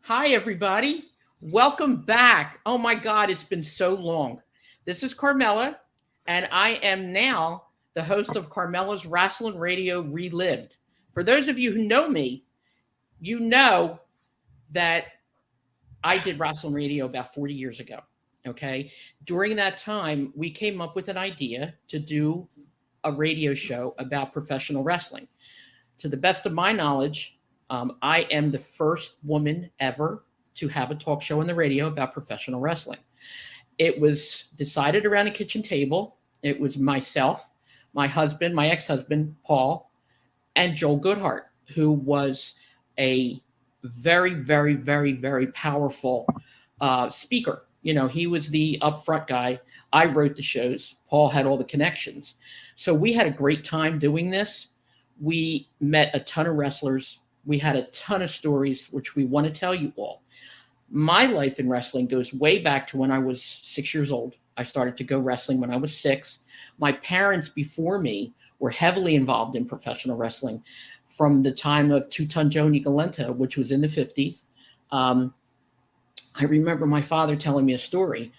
Hi, everybody. Welcome back. Oh my God, it's been so long. This is Carmela, and I am now the host of Carmela's Rasslin Radio Relived. For those of you who know me, you know that I did Rasslin Radio about 40 years ago. Okay. During that time, we came up with an idea to do a radio show about professional wrestling. To the best of my knowledge, I am the first woman ever to have a talk show on the radio about professional wrestling. It was decided around a kitchen table. It was myself, my husband, my ex-husband, Paul, and Joel Goodhart, who was a very, very, very, very powerful speaker. You know, he was the upfront guy. I wrote the shows. Paul had all the connections. So we had a great time doing this. We met a ton of wrestlers. We had a ton of stories, which we want to tell you all. My life in wrestling goes way back to when I was 6 years old. I started to go wrestling when I was 6. My parents before me were heavily involved in professional wrestling from the time of Two-Ton Joe Nicolenta, which was in the 50s. I remember my father telling me a story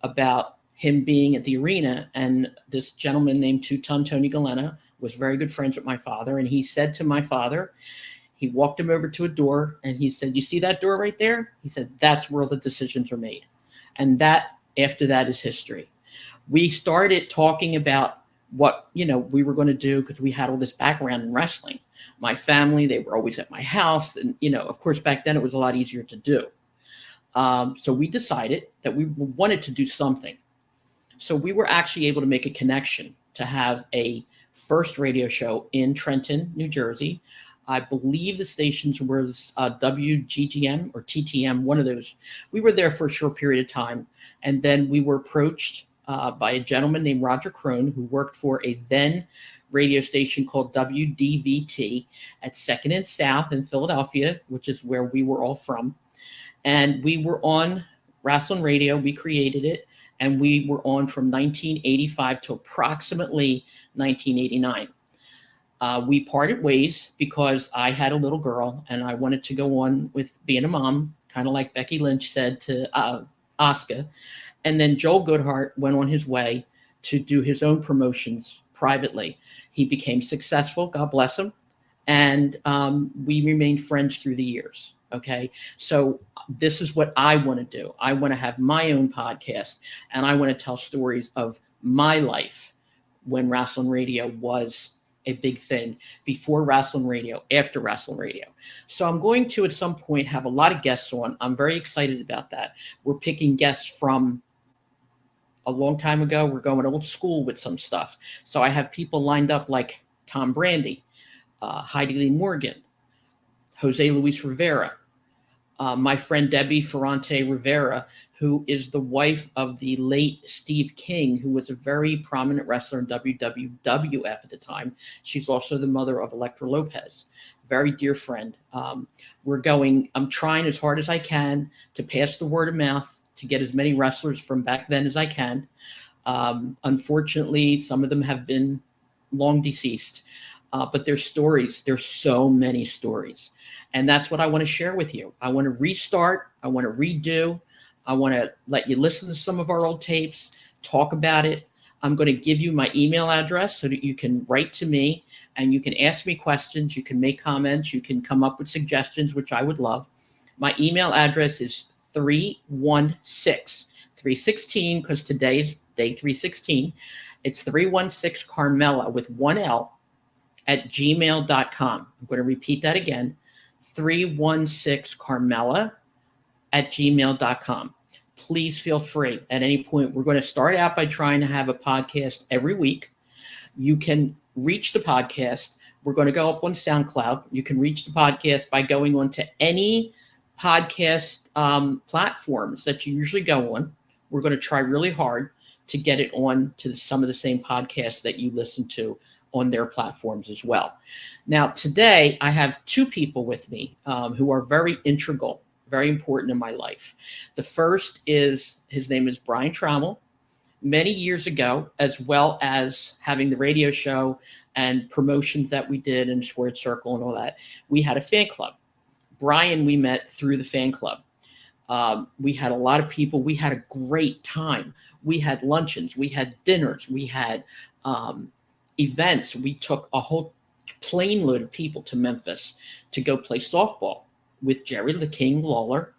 about him being at the arena, and this gentleman named Two-Ton Tony Galena was very good friends with my father, and he said to my father, he walked him over to a door, and he said, "You see that door right there?" He said, "That's where the decisions are made." And that, after that, is history. We started talking about what, we were going to do because we had all this background in wrestling. My family, they were always at my house. And, of course, back then it was a lot easier to do. So we decided that we wanted to do something. So we were actually able to make a connection to have a first radio show in Trenton, New Jersey. I believe the stations was WGGM or TTM, one of those. We were there for a short period of time. And then we were approached by a gentleman named Roger Crone, who worked for a then radio station called WDVT at 2nd and South in Philadelphia, which is where we were all from. And we were on Rasslin Radio. We created it. And we were on from 1985 to approximately 1989. We parted ways because I had a little girl and I wanted to go on with being a mom, kind of like Becky Lynch said to Asuka. And then Joel Goodhart went on his way to do his own promotions privately. He became successful, God bless him. And we remained friends through the years. Okay. So this is what I want to do. I want to have my own podcast, and I want to tell stories of my life when Rasslin Radio was a big thing, before Rasslin Radio, after Rasslin Radio. So I'm going to, at some point, have a lot of guests on. I'm very excited about that. We're picking guests from a long time ago. We're going old school with some stuff. So I have people lined up like Tom Brandy, Heidi Lee Morgan, Jose Luis Rivera, my friend Debbie Ferrante Rivera, who is the wife of the late Steve King, who was a very prominent wrestler in WWF at the time. She's also the mother of Elektra Lopez, very dear friend. I'm trying as hard as I can to pass the word of mouth to get as many wrestlers from back then as I can. Unfortunately, some of them have been long deceased. But there's stories. There's so many stories. And that's what I want to share with you. I want to restart. I want to redo. I want to let you listen to some of our old tapes, talk about it. I'm going to give you my email address so that you can write to me and you can ask me questions. You can make comments. You can come up with suggestions, which I would love. My email address is 316 because today is day 316. It's 316 Carmela with one L at gmail.com. I'm going to repeat that again, 316 Carmela at gmail.com. Please feel free at any point. We're going to start out by trying to have a podcast every week. You can reach the podcast. We're going to go up on SoundCloud. You can reach the podcast by going on to any podcast platforms that you usually go on. We're going to try really hard to get it on to some of the same podcasts that you listen to on their platforms as well. Now, today I have two people with me who are very integral, very important in my life. The first is, his name is Brian Trammell. Many years ago, as well as having the radio show and promotions that we did in Squared Circle and all that, we had a fan club. Brian, we met through the fan club. We had a lot of people. We had a great time. We had luncheons. We had dinners. We had events. We took a whole plane load of people to Memphis to go play softball with Jerry the King Lawler.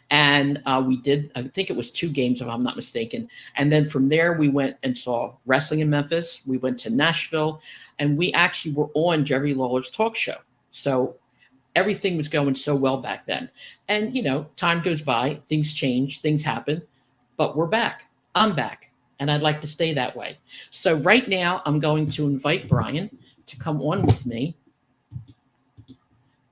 And we did, I think it was 2 games, if I'm not mistaken. And then from there, we went and saw wrestling in Memphis. We went to Nashville, and we actually were on Jerry Lawler's talk show. So everything was going so well back then. And, you know, time goes by, things change, things happen, but we're back. I'm back, and I'd like to stay that way. So right now, I'm going to invite Brian to come on with me.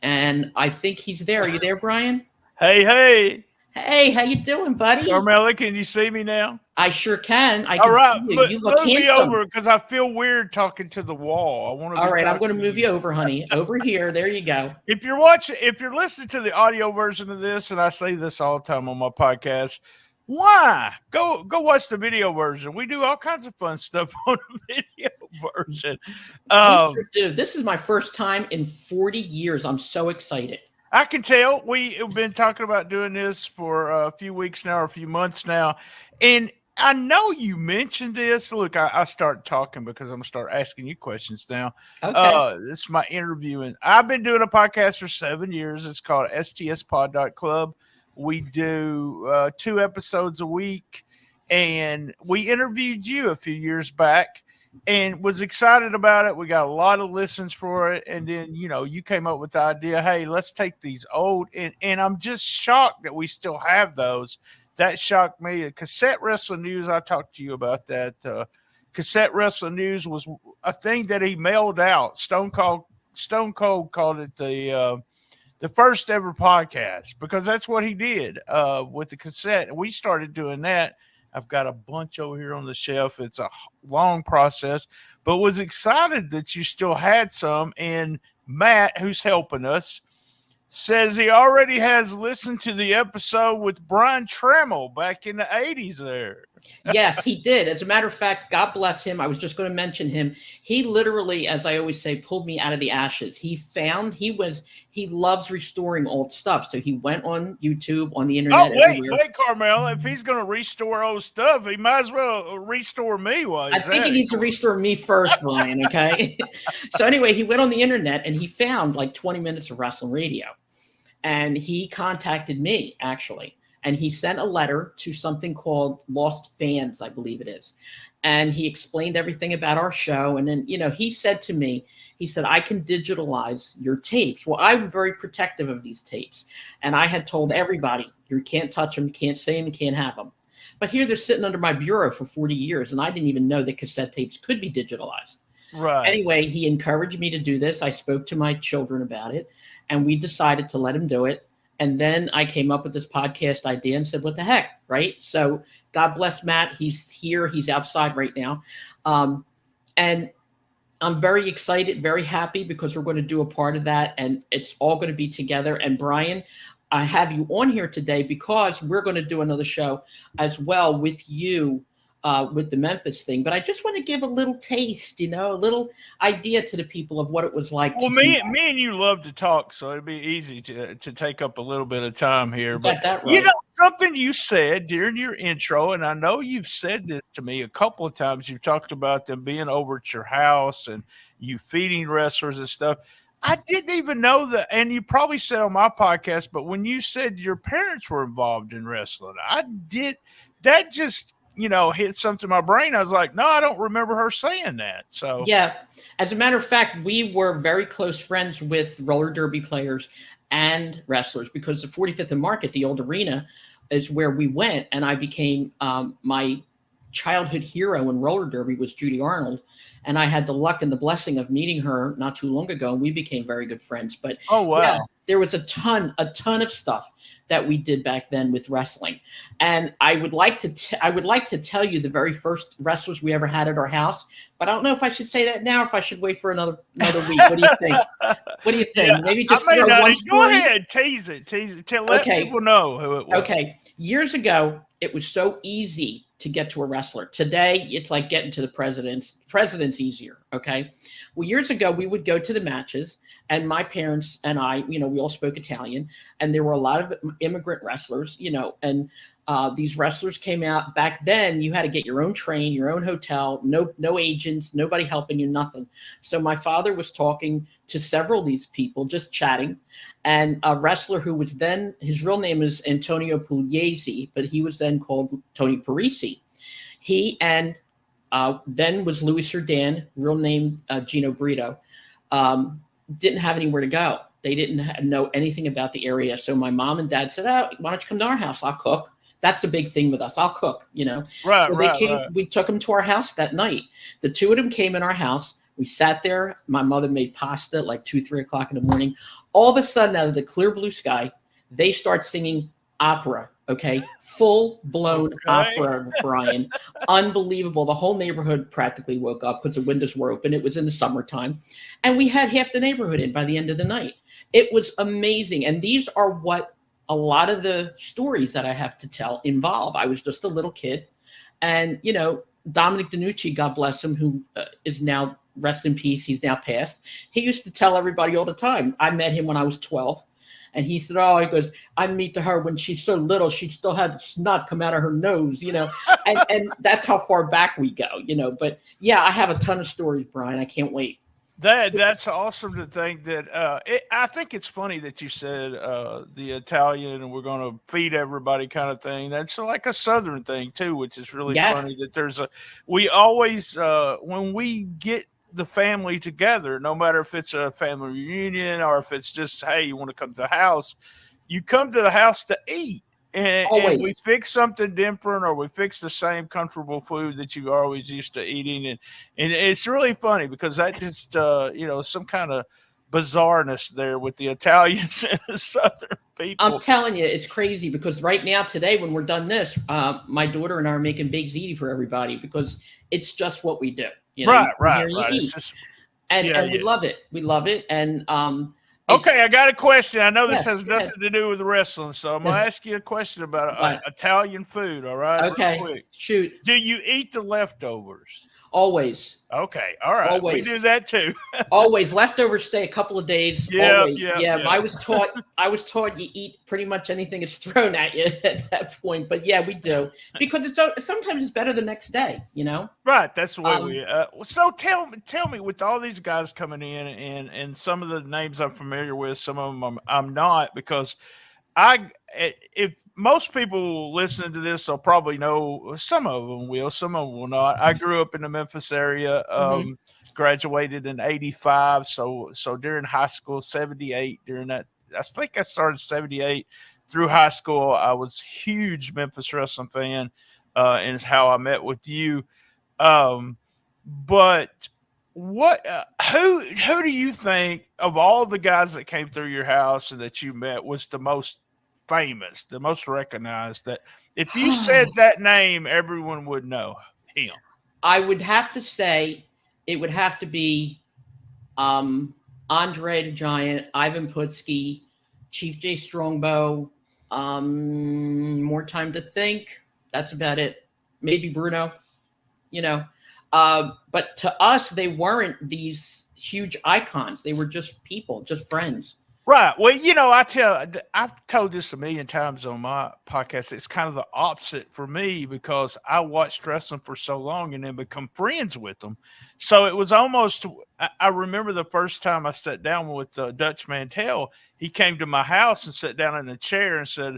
And I think he's there. Are you there, Brian? Hey. Hey, how you doing, buddy? Carmela, can you see me now? I sure can. I All can right, see you. You look move me handsome. over because I feel weird talking to the wall. I want to. All right, I'm going to move you over, honey. Over here. There you go. If you're listening to the audio version of this, and I say this all the time on my podcast, why go watch the video version? We do all kinds of fun stuff on the video version. Sure do. This is my first time in 40 years. I'm so excited. I can tell. We have been talking about doing this for a few weeks now, or a few months now. And I know you mentioned this. Look, I start talking because I'm going to start asking you questions now. Okay. This is my interview. And I've been doing a podcast for 7 years. It's called stspod.club. We do 2 episodes a week. And we interviewed you a few years back and was excited about it. We got a lot of listens for it. And then, you know, you came up with the idea, hey, let's take these old, and I'm just shocked that we still have those. That shocked me. Cassette Wrestling News, I talked to you about that. Cassette Wrestling News was a thing that he mailed out. Stone Cold called it the first ever podcast because that's what he did with the cassette. And we started doing that. I've got a bunch over here on the shelf. It's a long process, but was excited that you still had some. And Matt, who's helping us, says he already has listened to the episode with Brian Trammell back in the 80s there. Yes, he did. As a matter of fact, God bless him. I was just going to mention him. He literally, as I always say, pulled me out of the ashes. He loves restoring old stuff. So he went on YouTube, on the internet. Wait, Carmel. If he's going to restore old stuff, he might as well restore me. I think he needs to restore me first, Brian. Okay. So anyway, he went on the internet and he found like 20 minutes of wrestling radio. And he contacted me, actually. And he sent a letter to something called Lost Fans, I believe it is. And he explained everything about our show. And then, you know, he said to me, I can digitalize your tapes. Well, I'm very protective of these tapes. And I had told everybody, you can't touch them, you can't say them, you can't have them. But here they're sitting under my bureau for 40 years. And I didn't even know that cassette tapes could be digitalized. Right. Anyway, he encouraged me to do this. I spoke to my children about it. And we decided to let him do it. And then I came up with this podcast idea and said, what the heck, right? So God bless Matt. He's here. He's outside right now. And I'm very excited, very happy because we're going to do a part of that. And it's all going to be together. And Brian, I have you on here today because we're going to do another show as well with you. With the Memphis thing, but I just want to give a little taste, you know, a little idea to the people of what it was like. Well, me and you love to talk, so it'd be easy to take up a little bit of time here. But that right. You know, something you said during your intro, and I know you've said this to me a couple of times. You've talked about them being over at your house and you feeding wrestlers and stuff. I didn't even know that, and you probably said on my podcast, but when you said your parents were involved in wrestling, that just, you know, hit something in my brain. I was like, no, I don't remember her saying that. So yeah, as a matter of fact, we were very close friends with roller derby players and wrestlers because the 45th and Market, the old arena, is where we went. And I became my childhood hero in roller derby was Judy Arnold. And I had the luck and the blessing of meeting her not too long ago. And we became very good friends. But oh, wow. Yeah, there was a ton of stuff that we did back then with wrestling. And I would like to tell you the very first wrestlers we ever had at our house, but I don't know if I should say that now or if I should wait for another week. What do you think? What do you think? Yeah, maybe just throw one story. Go ahead, tease it. Let people know who it was. Okay. Years ago, it was so easy to get to a wrestler. Today, it's like getting to the president's. President's easier. Okay. Well, years ago, we would go to the matches, and my parents and I, we all spoke Italian, and there were a lot of immigrant wrestlers, and these wrestlers came out. Back then, you had to get your own train, your own hotel, no agents, nobody helping you, nothing. So my father was talking to several of these people, just chatting, and a wrestler who was then, his real name is Antonio Pugliese, but he was then called Tony Parisi. He and then was Louis Cerdan, real name Gino Brito, didn't have anywhere to go. They didn't know anything about the area. So my mom and dad said, "Oh, why don't you come to our house? I'll cook." That's the big thing with us. I'll cook, Right, So they came. Right. We took them to our house that night. The two of them came in our house. We sat there. My mother made pasta at like 2, 3 o'clock in the morning. All of a sudden, out of the clear blue sky, they start singing opera. Okay, full blown opera, Brian. Unbelievable. The whole neighborhood practically woke up because the windows were open. It was in the summertime, and we had half the neighborhood in by the end of the night. It was amazing, and these are what a lot of the stories that I have to tell involve. I was just a little kid, and Dominic DeNucci, God bless him, who is now, rest in peace, he's now passed. He used to tell everybody all the time. I met him when I was 12, and he said, "Oh," he goes, "I meet her when she's so little, she still had snot come out of her nose," and that's how far back we go, But yeah, I have a ton of stories, Brian. I can't wait. That's awesome to think that. I think it's funny that you said the Italian and we're going to feed everybody kind of thing. That's like a Southern thing too, which is really funny. That we always when we get the family together, no matter if it's a family reunion or if it's just, hey, you want to come to the house, you come to the house to eat. And we fix something different, or we fix the same comfortable food that you always used to eating, and it's really funny because that just some kind of bizarreness there with the Italians and the Southern people. I'm telling you, it's crazy because right now, today, when we're done this, my daughter and I are making baked ziti for everybody because it's just what we do. Right. Eat. And we love it. We love it, and okay, I got a question. I know this has nothing to do with wrestling, so I'm going to ask you a question about Italian food, all right? Okay, real quick. Shoot. Do you eat the leftovers? Always. Okay, all right. Always. We do that too. Always. Leftovers stay a couple of days. Yeah. I was taught you eat pretty much anything that's thrown at you at that point. But yeah, we do, because sometimes it's better the next day, Right. That's the way we. So tell me, with all these guys coming in, and some of the names I'm familiar with, some of them I'm not, because if most people listening to this, they'll probably know. Some of them will, some of them will not. I grew up in the Memphis area. Graduated in '85, so during high school, '78. During that, I think I started '78 through high school. I was a huge Memphis wrestling fan, and it's how I met with you. But what? Who do you think of all the guys that came through your house and that you met was the most famous, the most recognized, that if you said that name, everyone would know him? I would have to say it would have to be Andre the Giant, Ivan Putski, Chief J Strongbow, More Time to Think. That's about it. Maybe Bruno, but to us, they weren't these huge icons. They were just people, just friends. Right. Well, I've told this a million times on my podcast. It's kind of the opposite for me because I watched wrestling for so long and then become friends with them. So it was almost, I remember the first time I sat down with Dutch Mantell. He came to my house and sat down in a chair and said,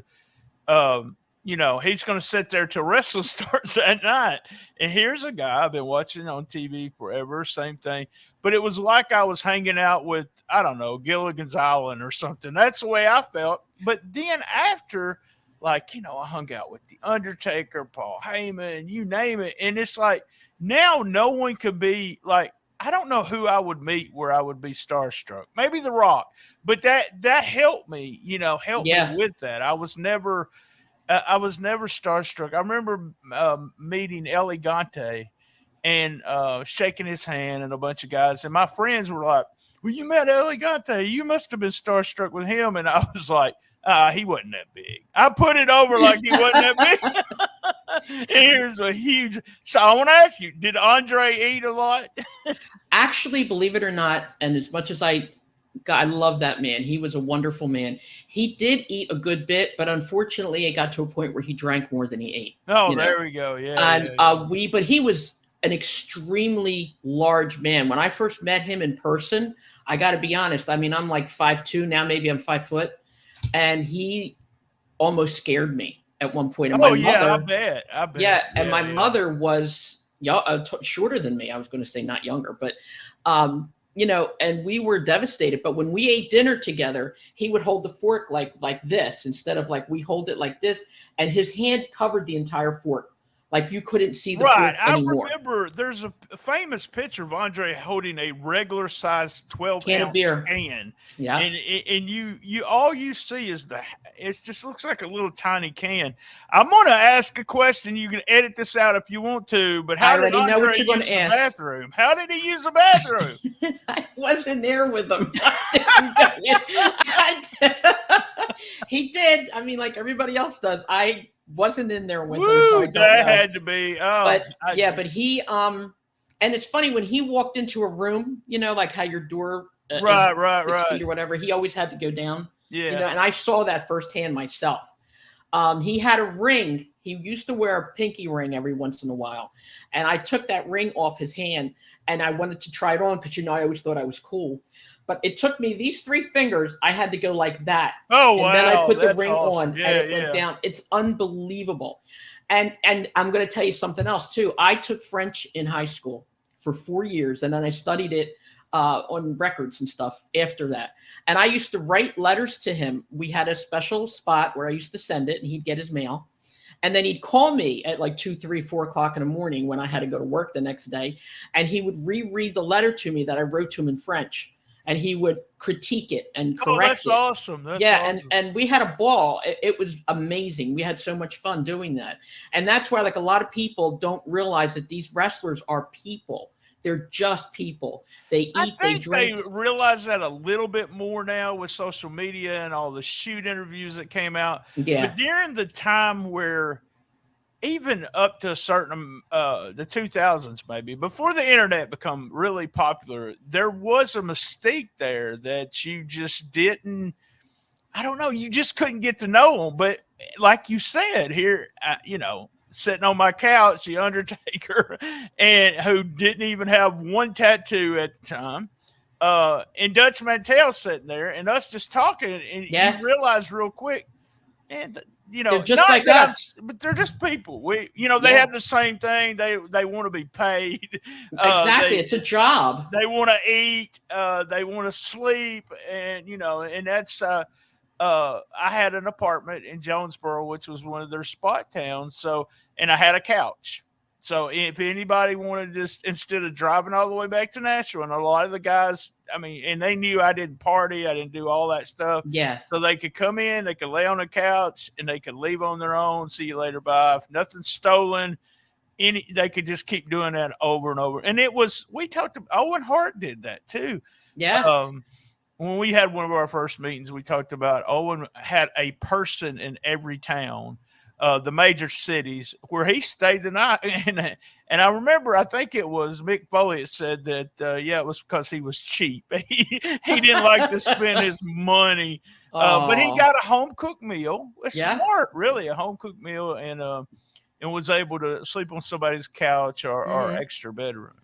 he's going to sit there till wrestling starts at night. And here's a guy I've been watching on TV forever, same thing. But it was like I was hanging out with, I don't know, Gilligan's Island or something. That's the way I felt. But then after, I hung out with The Undertaker, Paul Heyman, you name it. And it's like, now no one could be like, I don't know who I would meet where I would be starstruck. Maybe The Rock. But that helped me, me with that. I was never starstruck. I remember meeting El Gigante and shaking his hand and a bunch of guys. And my friends were like, "Well, you met El Gigante. You must have been starstruck with him." And I was like, he wasn't that big. I put it over like he wasn't that big. Here's a huge. So I want to ask you: did Andre eat a lot? Actually, believe it or not, and as much as I love that man. He was a wonderful man. He did eat a good bit, but unfortunately, it got to a point where he drank more than he ate. Oh, You know, there we go. Yeah, and yeah. but he was an extremely large man. When I first met him in person, I got to be honest. I mean, I'm like 5'2" now, maybe I'm 5 foot, and he almost scared me at one point. And my Oh, yeah. I mother, bet. I bet. yeah, and Yeah, my yeah. mother was shorter than me. I was going to say not younger, but and we were devastated. But when we ate dinner together, he would hold the fork like this instead of like we hold it like this, and his hand covered the entire fork, like you couldn't see the Right. fork I anymore. remember there's a famous picture of Andre holding a regular sized 12 Can of ounce beer, can. yeah. And you all you see is it just looks like a little tiny can. I'm going to ask a question. You can edit this out if you want to, but I how did already know what Andre you're going use to the ask. bathroom? How did he use the bathroom? I wasn't there with him. He did. I mean, like everybody else does. I wasn't in there with him, so Woo, I don't that know. had to be. But yeah, but he and it's funny when he walked into a room, like how your door is Right, 6 feet right. or whatever. He always had to go down. Yeah. And I saw that firsthand myself. He had a ring. He used to wear a pinky ring every once in a while. And I took that ring off his hand and I wanted to try it on because, I always thought I was cool. But it took me these 3 fingers. I had to go like that. Oh, And then I wow. put the That's ring awesome. on and Yeah, it went yeah. down. It's unbelievable. And I'm going to tell you something else too. I took French in high school for 4 years. And then I studied it on records and stuff after that. And I used to write letters to him. We had a special spot where I used to send it and he'd get his mail. And then he'd call me at like 2, 3, 4 o'clock in the morning when I had to go to work the next day. And he would reread the letter to me that I wrote to him in French. And he would critique it and Oh, correct that's it. awesome. That's Yeah, awesome. and we had a ball. It was amazing. We had so much fun doing that. And that's why like a lot of people don't realize that these wrestlers are people. They're just people. They I eat, they think they drink. realize that a little bit more now with social media and all the shoot interviews that came out. Yeah. But during the time where even up to a certain the 2000s maybe before the internet become really popular, there was a mistake there that you just didn't. I don't know. You just couldn't get to know them. But like you said here, sitting on my couch, the Undertaker, and who didn't even have one tattoo at the time, and Dutch Mantel sitting there, and us just talking, and you Yeah. realize real quick, and They're just not like that us. but they're just people. They Yeah. have the same thing. They want to be paid. Exactly. It's a job. They want to eat. They want to sleep, and that's. I had an apartment in Jonesboro, which was one of their spot towns. So, and I had a couch. So, if anybody wanted to just instead of driving all the way back to Nashville, and a lot of the guys, and they knew I didn't party, I didn't do all that stuff. Yeah. So they could come in, they could lay on the couch, and they could leave on their own. See you later, bye. If nothing's stolen, they could just keep doing that over and over. And we talked to Owen Hart did that too. Yeah. When we had one of our first meetings, we talked about Owen had a person in every town, the major cities, where he stayed the night. And I remember, I think it was Mick Foley that said that, it was because he was cheap. He didn't like to spend his money, but he got a home cooked meal. It's smart, really, a home cooked meal, and was able to sleep on somebody's couch or extra bedroom.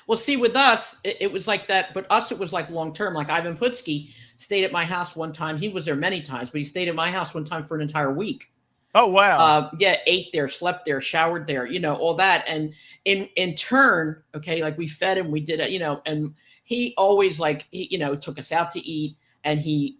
Well, see, with us, it was like that, but us, it was like long term. Like Ivan Putski stayed at my house one time. He was there many times, but he stayed at my house one time for an entire week. Oh, wow. Ate there, slept there, showered there, all that. And in turn, okay, like we fed him, we did it, and he always took us out to eat, and he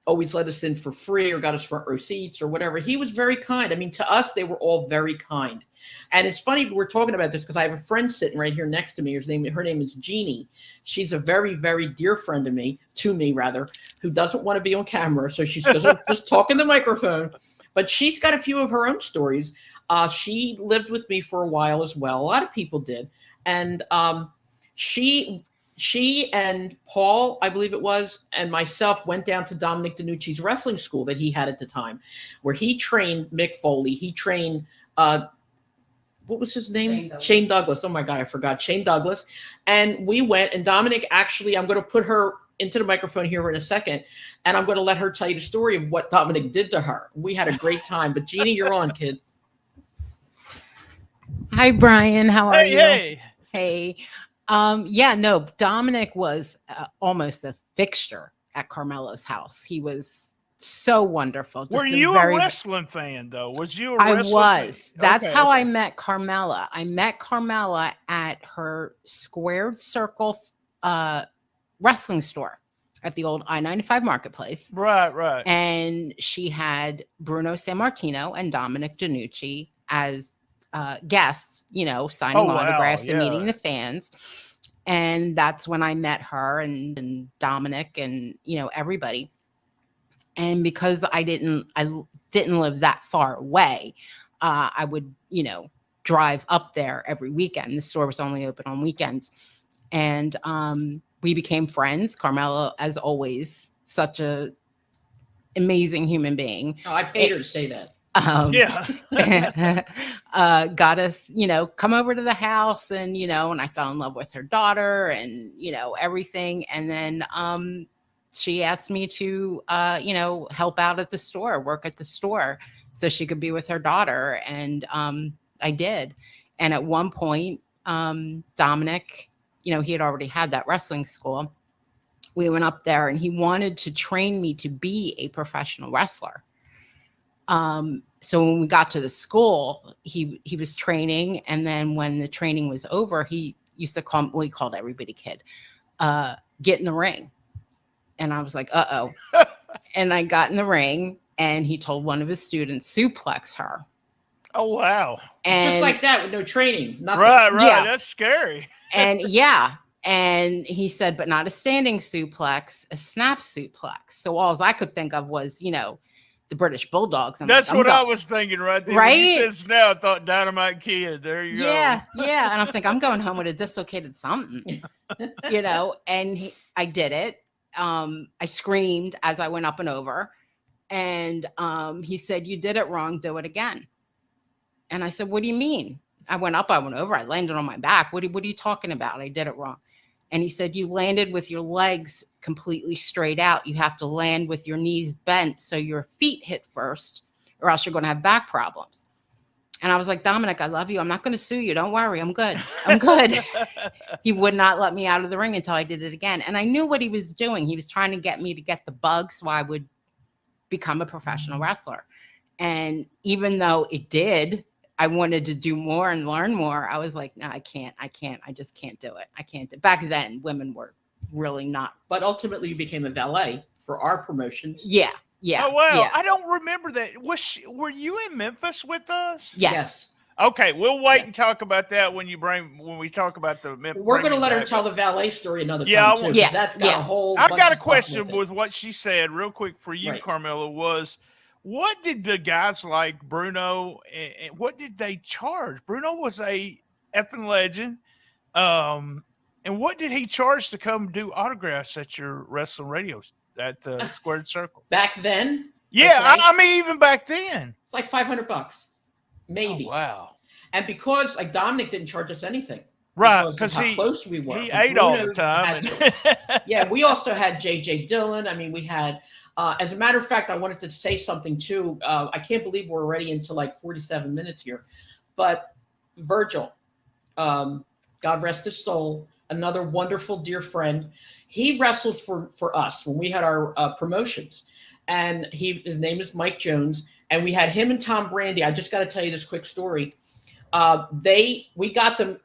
always let us in for free or got us front row seats or whatever. He was very kind. I mean, to us, they were all very kind. And it's funny we're talking about this because I have a friend sitting right here next to me. Her name is Jeannie. She's a very, very dear friend to me, who doesn't want to be on camera. So she's just talking the microphone. But she's got a few of her own stories. She lived with me for a while as well. A lot of people did. And she and Paul, I believe it was, and myself went down to Dominic DeNucci's wrestling school that he had at the time, where he trained Mick Foley. He trained what was his name? Shane Douglas. Oh my God, I forgot. Shane Douglas. And we went, and Dominic actually, I'm going to put her into the microphone here in a second, and I'm going to let her tell you the story of what Dominic did to her. We had a great time. But Jeannie, you're on, kid. Hi, Brian. How are you? Hey. Hey. No, Dominic was almost a fixture at Carmelo's house. He was so wonderful. Were you a wrestling fan, though? Was you a wrestling fan? That's okay, how I met Carmela. I met Carmela at her Squared Circle wrestling store at the old I-95 Marketplace. Right. And she had Bruno Sammartino and Dominic DeNucci as guests, signing autographs and meeting the fans. And that's when I met her and Dominic and, everybody. And because I didn't live that far away, I would, drive up there every weekend. The store was only open on weekends. And we became friends. Carmela, as always, such a amazing human being. Oh, I paid her to say that. Got us, come over to the house and, and I fell in love with her daughter and, everything. And then she asked me to, help out at the store, work at the store so she could be with her daughter. And I did. And at one point, Dominic, he had already had that wrestling school. We went up there and he wanted to train me to be a professional wrestler. So when we got to the school, he was training. And then when the training was over, he used to call, he called everybody kid, get in the ring. And I was like, uh-oh. And I got in the ring and he told one of his students, suplex her. Oh, wow. And just like that with no training. Nothing. Right. Yeah. That's scary. And and he said, but not a standing suplex, a snap suplex. So all I could think of was, the British Bulldogs. That's what I was thinking right there. Right? When you said now, I thought Dynamite Kid. There you go. Yeah. And I'm thinking, I'm going home with a dislocated something, and I did it. I screamed as I went up and over. And he said, you did it wrong. Do it again. And I said, what do you mean? I went up, I went over, I landed on my back. What are you talking about? I did it wrong. And he said, you landed with your legs completely straight out. You have to land with your knees bent so your feet hit first, or else you're going to have back problems. And I was like, Dominic, I love you. I'm not going to sue you. Don't worry. I'm good. He would not let me out of the ring until I did it again. And I knew what he was doing. He was trying to get me to get the bug so I would become a professional wrestler. And even though it did, I wanted to do more and learn more. I was like, no, I can't. I just can't do it. I can't do it. Back then, women were really not. But ultimately, you became a valet for our promotions. Yeah. Oh, wow. Yeah. I don't remember that. Were you in Memphis with us? Yes. Okay, we'll wait and talk about that when we talk about the Memphis. We're going to let her tell the valet story another time, too. Yeah. That's got a whole I've got a bunch of question stuff with what she said real quick for you, Right. Carmela, was what did the guys like Bruno and what did they charge? Bruno was a effing legend. And what did he charge to come do autographs at your wrestling radios at the Squared Circle? Back then? Yeah, okay, I mean, even back then. it's like $500, maybe. Oh, wow. And because Dominic didn't charge us anything. Right, Because because how close we were. he And ate all Bruno the time. had yeah, we also had J.J. Dillon. I mean, we had, as a matter of fact, I wanted to say something too. I can't believe we're already into like 47 minutes here. But Virgil, God rest his soul, another wonderful dear friend. He wrestled for us when we had our promotions. And his name is Mike Jones. And we had him and Tom Brandy. I just got to tell you this quick story. We got them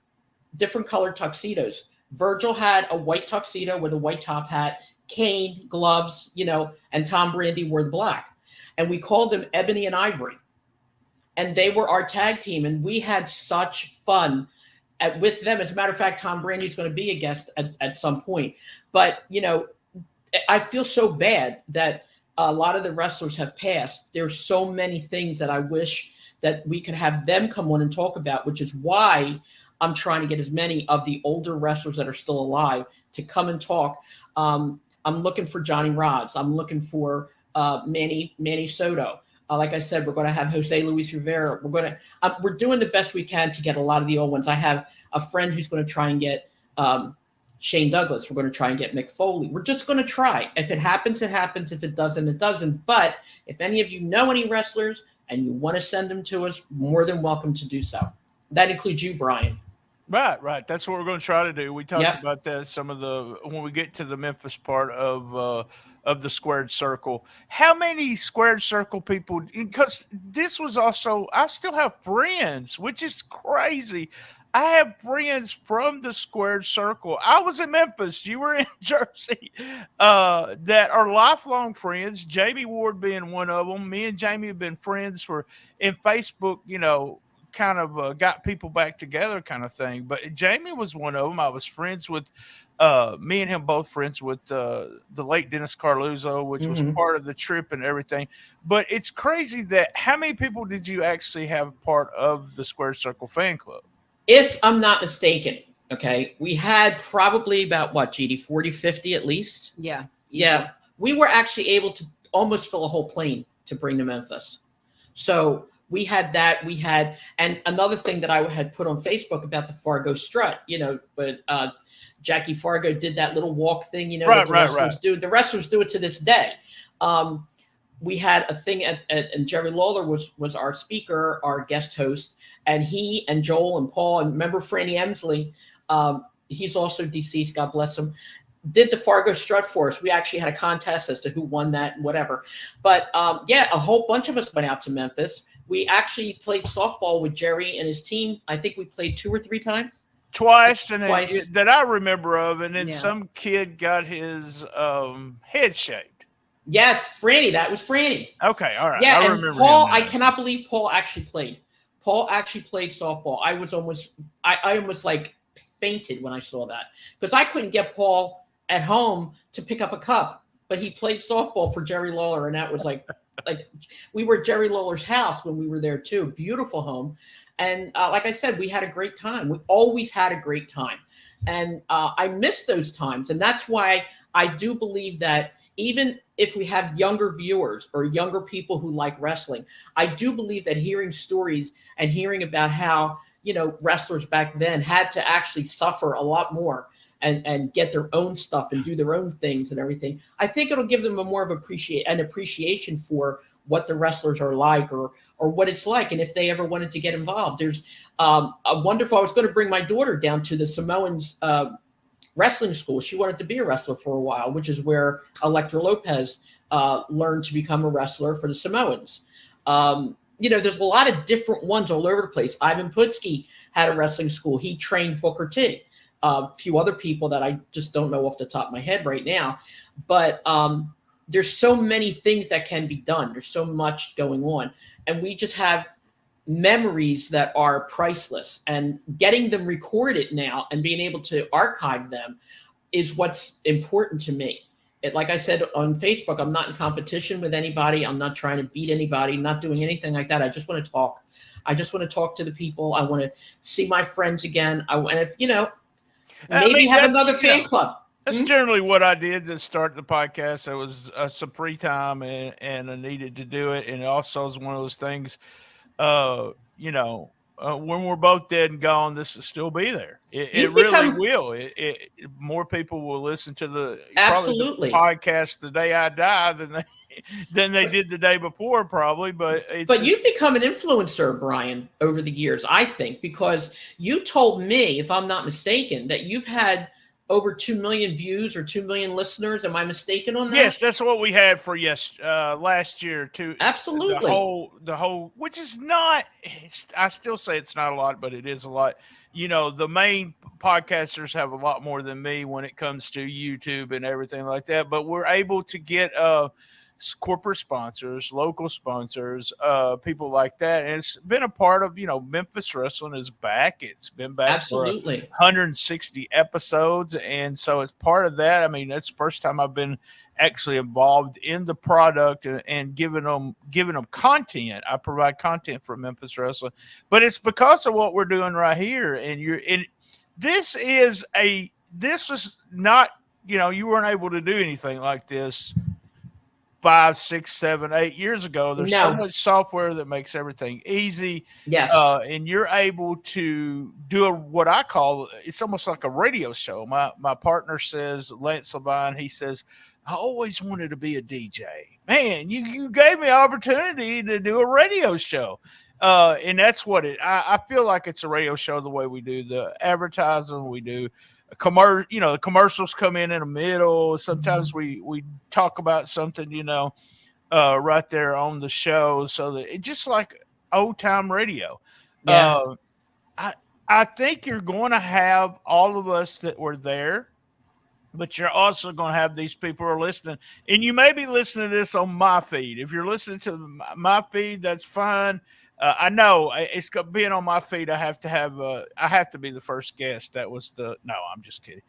different colored tuxedos. Virgil had a white tuxedo with a white top hat, cane, gloves, and Tom Brandy wore the black. And we called them Ebony and Ivory. And they were our tag team. And we had such fun with them. As a matter of fact, Tom Brandy's going to be a guest at some point. But, I feel so bad that a lot of the wrestlers have passed. There's so many things that I wish that we could have them come on and talk about, which is why I'm trying to get as many of the older wrestlers that are still alive to come and talk. I'm looking for Johnny Rods. I'm looking for Manny Soto. Like I said, we're going to have Jose Luis Rivera. We're doing the best we can to get a lot of the old ones. I have a friend who's going to try and get Shane Douglas. We're going to try and get Mick Foley. We're just going to try. If it happens, it happens. If it doesn't, it doesn't. But if any of you know any wrestlers and you want to send them to us, more than welcome to do so. That includes you, Brian. Right. That's what we're going to try to do. We talked about that when we get to the Memphis part of the squared circle. How many squared circle people? Because this was also, I still have friends, which is crazy. I have friends from the squared circle. I was in Memphis. You were in Jersey. That are lifelong friends. Jamie Ward being one of them. Me and Jamie have been friends in Facebook. Kind of got people back together kind of thing. But Jamie was one of them. I was friends with, me and him both friends with the late Dennis Carluzzo, which was part of the trip and everything. But it's crazy that how many people did you actually have part of the Square Circle fan club? If I'm not mistaken, okay, we had probably about what, GD, 40, 50 at least? Yeah. Yeah. We were actually able to almost fill a whole plane to bring to Memphis. So we had that. And another thing that I had put on Facebook about the Fargo strut, but Jackie Fargo did that little walk thing, that the wrestlers do. The wrestlers do it to this day. We had a thing and Jerry Lawler was our speaker, our guest host, and he and Joel and Paul, and remember Franny Emsley, he's also deceased, God bless him, did the Fargo strut for us. We actually had a contest as to who won that and whatever. But a whole bunch of us went out to Memphis. We actually played softball with Jerry and his team. I think we played 2 or 3 times. Twice. That I remember of. And then some kid got his head shaved. Yes, Franny. That was Franny. Okay, all right. Yeah, I and remember Paul, him. I cannot believe Paul actually played. Paul actually played softball. I almost like fainted when I saw that. Because I couldn't get Paul at home to pick up a cup. But he played softball for Jerry Lawler, and that was like we were at Jerry Lawler's house when we were there too. Beautiful home. And like I said, we had a great time. We always had a great time. And I miss those times. And that's why I do believe that even if we have younger viewers or younger people who like wrestling, I do believe that hearing stories and hearing about how, wrestlers back then had to actually suffer a lot more and get their own stuff and do their own things and everything, I think it'll give them a more of an appreciation for what the wrestlers are like or what it's like. And if they ever wanted to get involved, there's a wonderful, I was going to bring my daughter down to the Samoans wrestling school. She wanted to be a wrestler for a while, which is where Elektra Lopez learned to become a wrestler for the Samoans. There's a lot of different ones all over the place. Ivan Putski had a wrestling school. He trained Booker T. A few other people that I just don't know off the top of my head right now. But there's so many things that can be done. There's so much going on. And we just have memories that are priceless. And getting them recorded now and being able to archive them is what's important to me. Like I said on Facebook, I'm not in competition with anybody. I'm not trying to beat anybody, not doing anything like that. I just want to talk. I just want to talk to the people. I want to see my friends again. And if, maybe have another fan club. That's generally what I did to start the podcast. It was some free time and I needed to do it. And it also is one of those things, when we're both dead and gone, this will still be there. It really will. More people will listen to the podcast the day I die than they did the day before, probably. But you've become an influencer, Brian, over the years, I think, because you told me, if I'm not mistaken, that you've had over 2 million views or 2 million listeners. Am I mistaken on that? Yes, that's what we had for last year too. Absolutely. The whole, which is not, I still say it's not a lot, but it is a lot. The main podcasters have a lot more than me when it comes to YouTube and everything like that. But we're able to get corporate sponsors, local sponsors, people like that. And it's been a part of, Memphis Wrestling is back. It's been back Absolutely. for 160 episodes. And so it's part of that. I mean, that's the first time I've been actually involved in the product and giving them content. I provide content for Memphis Wrestling, but it's because of what we're doing right here. And this was not, you weren't able to do anything like this 5, 6, 7, 8 years ago. There's so No. much software that makes everything easy. Yes. And you're able to do what I call, it's almost like a radio show. My partner says, Lance Levine, he says, I always wanted to be a DJ. Man, you gave me an opportunity to do a radio show. And that's what I feel like it's a radio show the way we do the advertising, we do the commercials come in the middle. Sometimes we talk about something, right there on the show. So that it's just like old time radio. Yeah. I think you're going to have all of us that were there, but you're also going to have these people who are listening, and you may be listening to this on my feed. If you're listening to my feed, that's fine. I know it's being on my feed. I have to be the first guest. No, I'm just kidding.